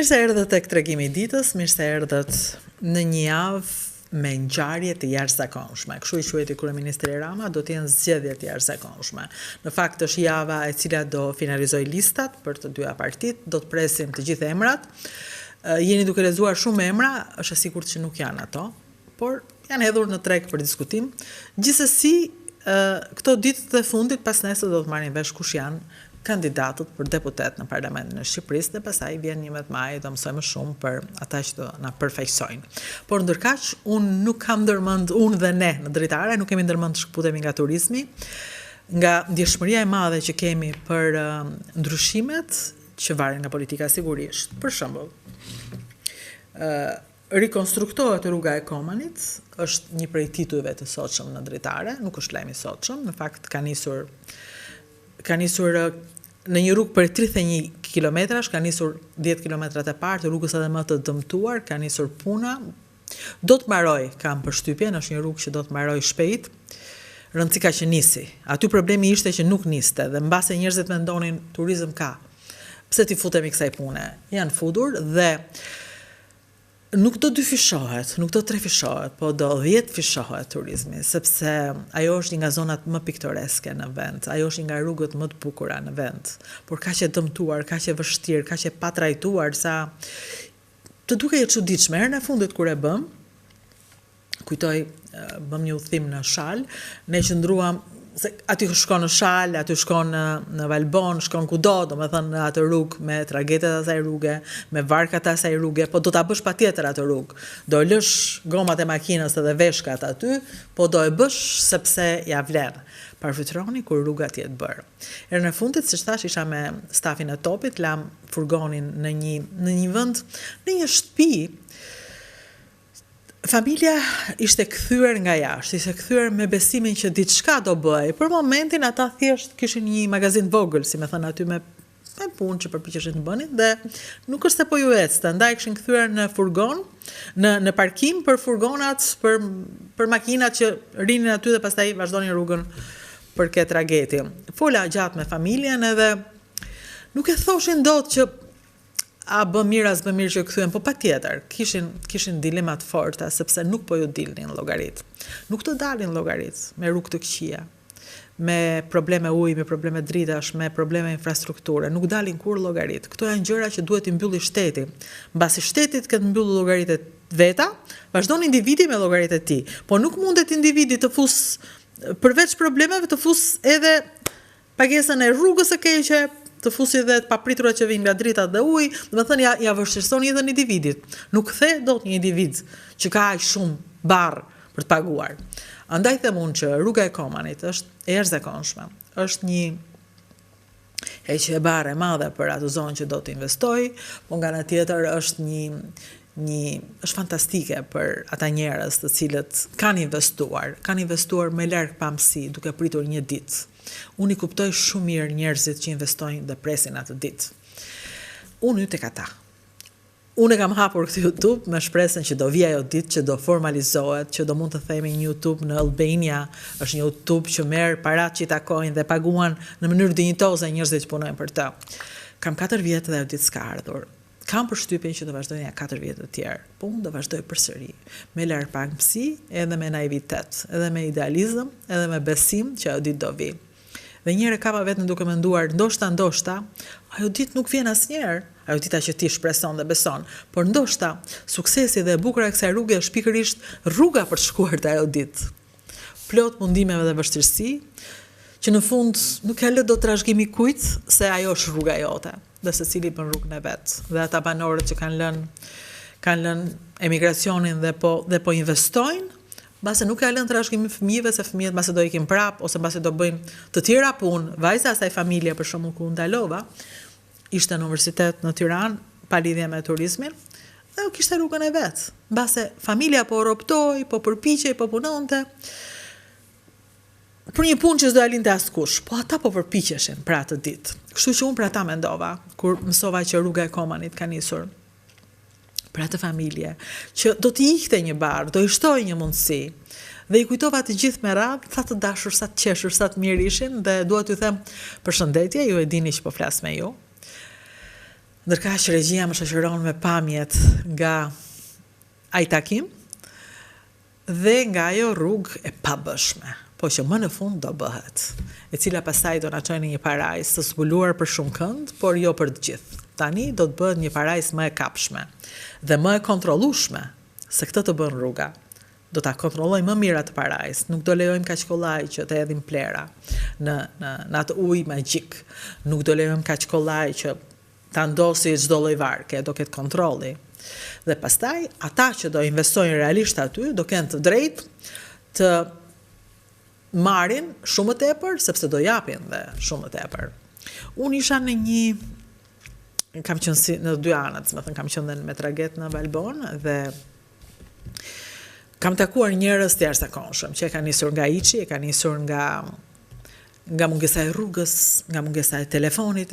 Mirë se erdhët tek tregimi i ditës, mirë se erdhët në një javë me ngjarje të jashtëzakonshme. Kështu i quajti kryeministri Rama, do të jenë zgjedhje të jashtëzakonshme. Në fakt është java e cila do finalizoj listat për të dyja partitë, do të presim të gjithë emrat. Jeni duke lexuar shumë emra, është e sigurt që nuk janë ato, por janë hedhur në treg për diskutim. Gjithsesi, këto ditë të fundit pas nesër do të marrin vesh kush janë kandidatët për deputet në Parlamentin e Shqipërisë dhe pastaj vjen 11 maj do mësojmë më shumë për ata që do na përfaqësojnë. Por ndërkaq unë nuk kam ndërmend unë dhe ne në dritare, nuk kemi ndërmend të shkputemi nga turizmi, nga ndjeshmëria e madhe që kemi për ndryshimet që varen nga politika sigurisht. Për shembull, rikonstruktohet rruga e Komanit, është një prej titujve të sotshëm në dritare, nuk është lajm i sotshëm, në fakt ka nisur në një rrugë për 31 kilometrash, ka nisur 10 kilometrat e parë të rrugës edhe më të dëmtuar, ka nisur puna, do të mbaroj, kam përshtypjen, është një rrugë që do të mbaroj shpejt, rëndësi ka që nisi. Aty problemi ishte që nuk niste, dhe mbase njerëzit mendonin turizëm ka. Pse ti futemi kësaj pune? Janë futur dhe nuk do 2 fishohet, nuk do 3 fishohet, po do 10 fishohet turizmi, sepse ajo është një nga zonat më piktoreske në vend, ajo është një nga rrugët më të bukura në vend, por kaq e dëmtuar, kaq e vështirë, kaq e patrajtuar, sa të duke e çuditshme. Herën e fundit kur e bëm, kujtoj, bëm një udhim në Shal, ne qëndruam se aty shkon në Shal, aty shkon në Valbon, shkon kudo, domethënë në atë rrugë me tragetet e asaj rruge, me varkat e asaj rruge, po do ta bësh patjetër atë rrugë. Do lësh gomat e makinës edhe veshkat aty, po do e bësh sepse ja vlen. Parafytroni kur rruga të jetë bërë. Herën e fundit, siç thash, isha me stafin e topit, lam furgonin në një vend, në një shtëpi. Familja ishte kthyer nga jashtë, ishte kthyer me besimin që diçka do bëj. Për momentin ata thjesht kishin një magazin vogël, si më thënë aty me punë që përpiqeshin të bënin dhe nuk është se po ju ecte, ndaj kishin kthyer në furgon, në parkim për furgonat, për makinat që rinin aty dhe pastaj vazhdonin rrugën për këtë tragedi. Fola gjatë me familjen edhe nuk e thoshin dot që a bë mirë as bë mirë që kthyen, po patjetër, kishin dilemat forta sepse nuk po ju dilnin llogarit. Nuk të dalin llogarit me rrugë të këqija, me probleme ujë, me probleme dritash, me probleme infrastrukture, nuk dalin kur llogarit. Këto janë gjëra që duhet i mbylli shteti. Mbasi shteti të ketë mbyllur llogaritë veta, vazhdon individi me llogaritë e tij. Po nuk mundet individi të fus përveç problemeve të fus edhe pagesën e rrugës së keqe, të fusi dhe të papriturat që vinë nga dritat dhe ujë, domethënë ja vështirëson jetën e individit. Nuk the dot një individ që ka aq shumë barr për të paguar. Andaj them unë që rruga e Komanit është e jashtëzakonshme. Është një heqje e barre e madhe për atë zonë që do të investoj, po nga ana tjetër është është fantastike për ata njerëz të cilët kanë investuar me larg pamësi, duke pritur një ditë. Unë i kuptoj shumë mirë njerëzit që investojnë dhe presin atë ditë. Unë tek ata. Unë e kam hapur këtë YouTube me shpresën që do vijë ajo ditë që do formalizohet, që do mund të themi një YouTube në Albania, është një YouTube që merr paratë që i takojnë dhe paguan në mënyrë dinjitoze njerëzit që punojnë për të. Kam 4 vjet dhe ajo ditë s'ka ardhur. Kam përshtypjen që do vazhdojnë 4 vjet të tjerë, po unë do vazhdoj përsëri, me larpamësi, edhe me naivitet, edhe me idealizëm, edhe me besim që ajo ditë do vi. Dhe njëre kapa vetëm duke menduar, ndoshta, ajo ditë nuk vjen asnjëherë, ajo dita që ti shpreson dhe beson, por ndoshta, suksesi dhe e bukura e kësaj rruge është pikërisht rruga për të shkuar te ajo ditë. Plot mundimeve dhe vështirësi, që në fund nuk ka lë dot trashëgimi kujt se ajo është rruga jote, dhe secili bën rrugën e vet. Dhe ata banorët që kanë lënë emigracionin dhe po investojnë, mbase nuk ka lënë trashëgimi fëmijëve, se fëmijët mbase do ikin prap ose mbase do bëjnë të tjera punë. Vajza e asaj familje për shembull ku ndalova, ishte në universitet në Tiranë, pa lidhje me turizmin, dhe kishte rrugën e vet. Mbase familja po rroptoi, po përpiqej, po punonte për një punë që s'do alinte askush, po ata po përpiqeshin për atë ditë. Kështu që unë për ata mendova, kur mësova që rruga e Komanit ka nisur, për atë familje, që do t'i ikte një barë, do i shtoj një mundësi, dhe i kujtova të gjithë me radhë, sa të dashur, sa të qeshur, sa të mirë ishin, dhe dua t'ju them përshëndetje, ju e dini që po flas me ju. Ndërkaq që regjia më shoqëron me pamjet nga ai takim dhe nga ajo rrugë e pabëshme, po që më në fund do bëhet, e cila pastaj do na çojë në një parajs të zbuluar për shumë kënd, por jo për të gjithë. Tani do të bëhet një parajs më e kapshme dhe më e kontrollueshme, se këtë të bën rruga. Do ta kontrollojmë më mirë atë parajs, nuk do lejojmë kaq kollaj që të hedhim plera në atë ujë magjik. Nuk do lejojmë kaq kollaj që ta ndosi çdo lloj varke, do ketë kontrolli. Dhe pastaj ata që do investojnë realisht aty do kenë të drejtë të marrin shumë më tepër, sepse do japin dhe shumë më tepër. Unë isha në kam qenë në dy anët, më thënë kam qenë me traget në Valbon dhe kam takuar njerëz të jashtëzakonshëm që e kanë nisur nga Içi, e kanë nisur nga mungesa e rrugës, nga mungesa e telefonit,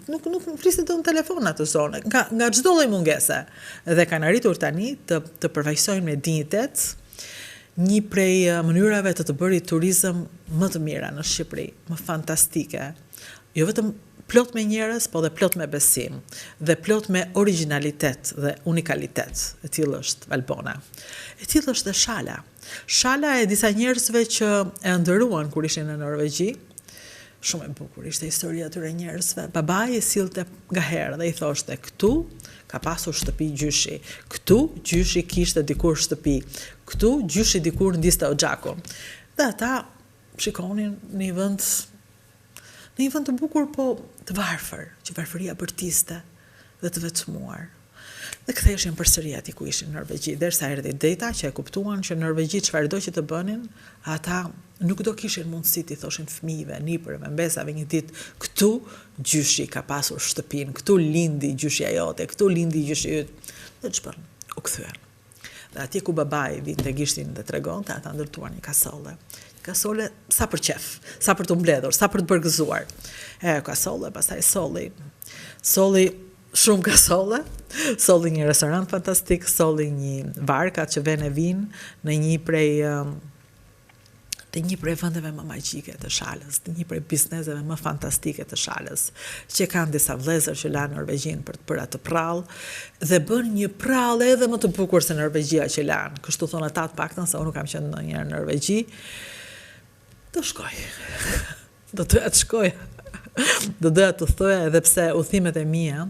nuk fliset do në telefon atë zonë, nga çdo lloj mungese. Dhe kanë arritur tani të përfaqësojnë me dinjitet një prej mënyrave të bërit turizëm më të mira në Shqipëri, më fantastike. Jo vetëm plot me njerëz, po dhe plot me besim, dhe plot me originalitet dhe unikalitet. E tillë është Valbona. E tillë është dhe Shala. Shala e disa njerëzve që e ndëruan kur ishin në Norvegji. Shumë e bukur ishte historia atyre njerëzve. Babai e sillte nga herë dhe i thoshte: "Këtu ka pasur shtëpi gjyshi. Këtu gjyshi kishte dikur shtëpi. Këtu gjyshi dikur ndiste oxhakun." Dhe ata shikonin në një vend të bukur, po të varfër, që varfëria bërtiste dhe të vetëmuar. Dhe ktheheshin përsëri aty ku ishin në Norvegji, derisa erdhi deta që e kuptuan që në Norvegji çfarëdo që të bënin, ata nuk do kishin mundësi t'i thoshin fëmijëve, nipërve, mbesave një ditë: "Këtu gjyshi ka pasur shtëpinë, këtu lindi gjyshja jote, këtu lindi gjyshi yt." Dhe ç'bën? U kthyen. Dhe atje ku babai vinte gishtin dhe tregonte, ata ndërtuan një kasolle. Kasole sa për qef, sa për të mbledhur, sa për të bërgëzuar. Kasole, pastaj solli shumë kasole, solli një restorant fantastik, solli një varka që vjen e vinë në një prej vendeve më magjike të Shalës, të një prej bizneseve më fantastike të Shalës, që kanë disa vëllezër që lanë Norvegjin për të bërë atë prallë dhe bën një prallë edhe më të bukur se Norvegjia që lanë. Kështu thonë ata të paktën, se unë nuk kam qenë ndonjëherë në Norvegji. Do shkoj. Do doja të shkoj. Do doja të thoja, edhe pse udhimet e mia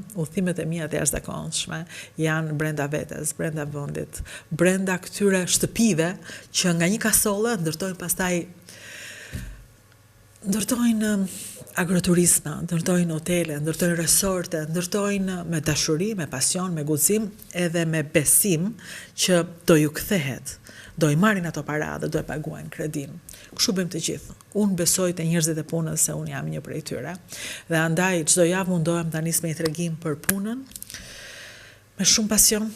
të jashtëzakonshme janë brenda vetes, brenda vendit, brenda këtyre shtëpive që nga një kasolle ndërtojnë agroturizma, ndërtojnë hotele, ndërtojnë resorte, ndërtojnë me dashuri, me pasion, me guxim, edhe me besim që do ju kthehet. Do i marrin ato para dhe do e paguajnë kredin. Kështu bëjmë të gjithë. Unë besoj te njerëzit e punës se unë jam një prej tyre. Dhe andaj çdo javë mundohem ta nis me një tregim për punën me shumë pasion,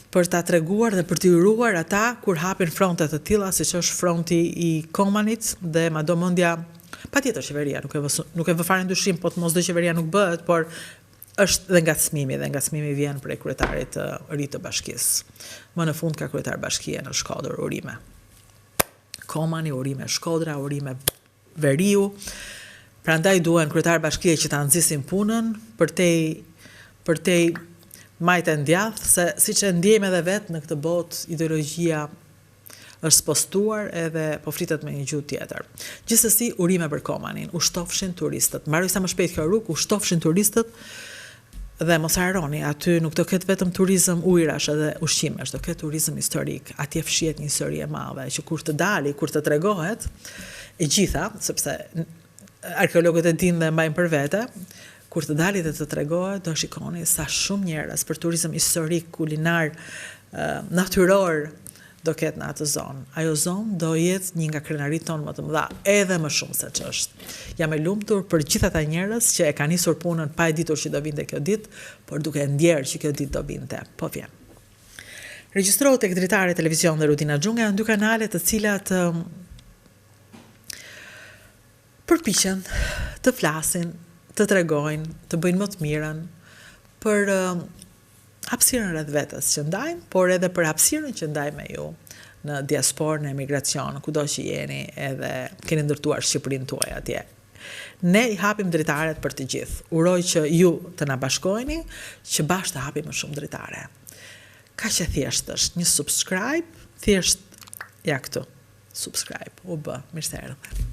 për ta treguar dhe për t'i uruar ata kur hapin fronte të tilla, siç është fronti i Komanit dhe madomendja patjetër qeveria nuk e vë fare ndyshim, po të mos do qeveria nuk bëhet, por është dhe ngacmimi vjen prej kryetarit të ri të bashkisë. Më në fund ka kryetar bashkie në Shkodër, Urime. Komani, Urime, Shkodra, Urime, Veriu. Prandaj duhen kryetar bashkie që ta nxisin punën për te majtë ndjath, se siç e ndjejmë edhe vetë në këtë botë, ideologjia është postuar edhe po flitet me një gjuhë tjetër. Gjithsesi, Urime për Komanin, u shtofshin turistët. Mbaroj sa më shpejt kjo rrugë, u shtofshin turistët. Dhe mos harroni, aty nuk do ketë vetëm turizëm ujrash edhe ushqimesh, do ketë turizëm historik. Atje fshihet një histori e madhe që kur të tregohet e gjitha, sepse arkeologët e dinë dhe mbajnë për vete, kur të dali dhe të tregohet, do shikoni sa shumë njerëz për turizëm historik, kulinar, natyror do ketë në atë zonë. Ajo zonë do jetë një nga krenarit tonë më të mëdha, edhe më shumë se që është. Jam e lumtur për gjithë ata njerëz që e kanë nisur punën pa e ditur që do vinte kjo ditë, por duke ndjerë që kjo ditë do vinte. Po vjen. Regjistrohet tek Dritare Televizion dhe Rudina Xhunga, janë dy kanale të cilat përpiqen të flasin, të tregojnë, të bëjnë më të mirën për hapësirën rreth vetes që ndajmë, por edhe për hapësirën që ndajmë me ju në diasporë, në emigracion, kudo që jeni, edhe keni ndërtuar Shqipërinë tuaj atje. Ne I hapim dritaret për të gjithë. Uroj që ju të na bashkojni, që bashkë të hapim më shumë dritare. Ka që thjesht është një subscribe, thjesht ja këtu, subscribe, u bë, mirë se erdhe.